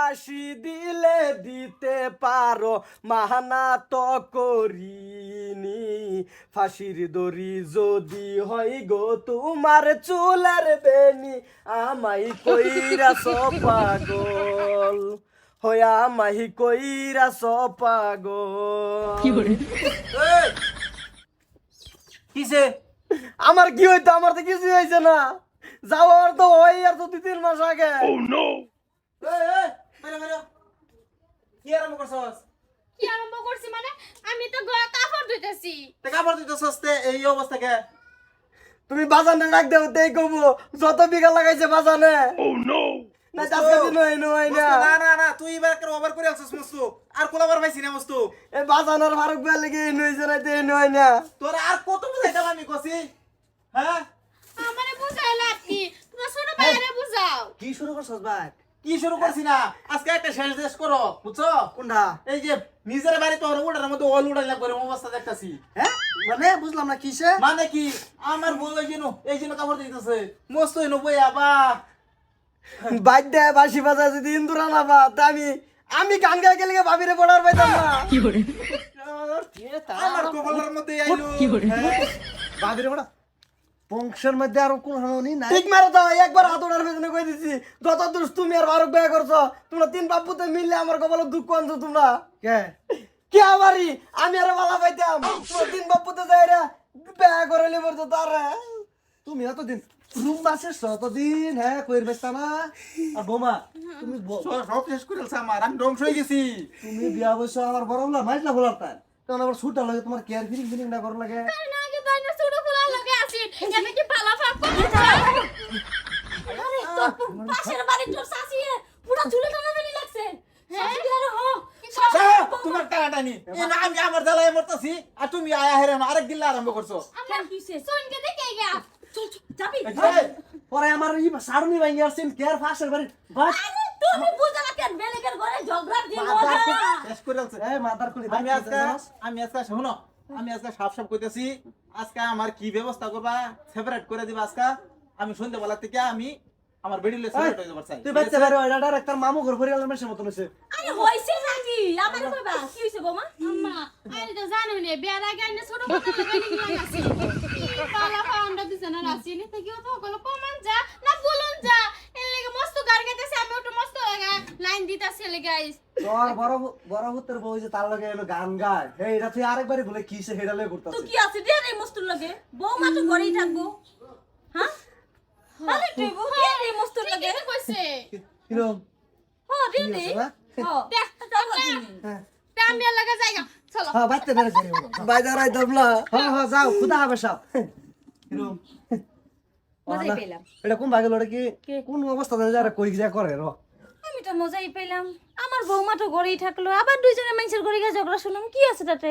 ফাঁসি দিলে দিতে পারো, মাহানা তো করিনি। ফাঁসির দড়ি যদি হয় গো তোমার চুলের বেনি, আমায় কইরাছ পাগল, হয়া মাহি কইরাছ পাগল। এই, কিসে? আমার কি হইতো? আমার তো কিছু হয়েছে না, যাওয়ার তো হয় আর তো 2-3 মাস আগে। এই, বেরো, বেরো। কি আরম্ভ করছস? কি আরম্ভ করছি মানে? আমি তো কাপড় ধুইতেছি। তে কাপড় দিতেছস তে এই অবস্থাকে? তুমি বাজানে রাখ দেও, তাই কবো যত বিঘা লাগাইছে বাজানে। না আজকে দিন হয় না, হয় না। মস্তু, না না না, তুই এবার একটা ওভার করে আলছস মস্তু। আর কোলাবার পাইছি না মস্তু। এই বাজানোর ফারুক ভাই লেগে নইছে না, তে হয় না। তোর আর কত বুঝাইতাম আমি কছি? হ্যাঁ? আমারে বুঝাই লাভ কি? তোমার ছোট ভাইরে বুঝাও। কি শুরু করছস ভাই? কি শুরু করছি না? আজকে একটা শেষ করো, বুঝছো? কোনটা? এই যে নিজের বাড়ি তোর উড়ার মধ্যে অল উড়াইলা করে অবস্থা দেখতাছি। হ্যাঁ মানে বুঝলাম না কিসে। মানে কি আমার বউ এই জন্য কাপড় দিতেছে মস্ত হইনো বইয়া বা বাইক দেয় বাসি বাজায় যদি ইন্দুরা না পা, তা আমি গান গাই গেলে ভাবিরে পড়ার পাইতাম না। আমার কপালের মধ্যে আইলো। হ্যাঁ? বাবিরে বড় বংশের মধ্যে আর কোন হানি নাই। ঠিক মারো তো, একবার হাত ওড়ার পেছনে কই দিছি। যত দোষ তুমি আর ফারুক ভাই করছো, তোমরা 3 বাপুতে মিললে আমার কপালে দুঃখ আনছো তোমরা। কে কে আমারই? আমি আর ভালো পাইতাম, তোমরা 3 বাপুতে যাইরা বিয়া করে লিবর তো তারা। তুমি এতদিন রুম বাসে ততদিন হ্যাঁ কইর বেস্তা না। আর বোমা তুমি সব শেষ করে ফেলছে আমার, আমি ধ্বংস হয়ে গেছি। তুমি বিয়া বসে আমার বড় বলা মাইজলা বলার তাই তখন আবার ছুটা লাগে তোমার কেয়ার ফিলিং না করো লাগে। কারণ আগে তাই না ছোট ফুলা লগে আছি। এটা কি ভালো ফাক করতে? আরে তোর পাশের বাড়ির তোর শাশুড়ি পুরো চুলে টানা টানি লাগছে। শাশুড়ি আরে হো। তোমার টানাটানি এ না, আমি আমার জ্বালায় মরতাছি আর তুমি আয়া হেরে আরেক দিল্লা আরম্ভ করছো। আমার কিসে? সোনকে দেখে গা। চল চল যাবি। এই, পরে আমার এই সারনি ভাঙি আসছেন কেয়ার ফাঁসের বাড়ি বাট আরে তুমি বুঝা না কেন বেলেগের ঘরে ঝগড়া দিন মাদার না। শেষ করে ফেলছে। এই মাদার কলি আমি আজকে শুনো, আমি আজকে সাফ সাফ কইতেছি, আজকে আমার কি ব্যবস্থা করবা সেপারেট করে দিবা। আজকে আমি সন্ধ্যাবেলা থেকে আমি আমার বেডিলে সেপারেট হয়ে যাবার চাই। তুই বাচ্চা বেরো এটা ডাইরেক্ট তার মামু ঘর পরিয়ালের মেশে মতন হইছে। আরে হইছে নাকি? আমারে কইবা কি হইছে বৌমা? আম্মা আরে তো জানো নে বিয়ার আগে আইনে ছোট কথা লাগাই লাগাছি। পালা ফাউন্ডা দিছে না রাসি নি তো কি তো কলো কমান যা না বলুন যা এর লাগি মস্ত গার গাইতেছে, আমি ওটা মস্ত লাইন দিতাছি লে গাইস। তোর বড় পুত্রের বউ যে তার লগে এলো গান গায় এই এটা তুই আরেকবারই বলে কিসে হেডা লগে তো করতাছিস। কি আছে রে রে মস্তুর লাগে বৌমা তো ঘরেই থাকবো হ্যাঁ তাহলে তুই কে রে মস্তুর লাগে কি কইছে? কিরম হ রে রে আছে না? হ দেখ হ্যাঁ টামিয়া লাগা জায়গা চলো। হ্যাঁ বাচ্চা বেরো যাই বাইদার আইতাম না। হ্যাঁ হ্যাঁ যাও খুদা হবে সব কিরম মজাই পেলাম এটা কোন ভাগে লড়ে কি কোন অবস্থা যারা কই যা করে র আমি তো মজাই পেলাম আমার বৌমা তো ঘরেই থাকলো আবার দুইজনে মানুষের ঘরে গিয়ে ঝগড়া শুনলাম কি আছে তাতে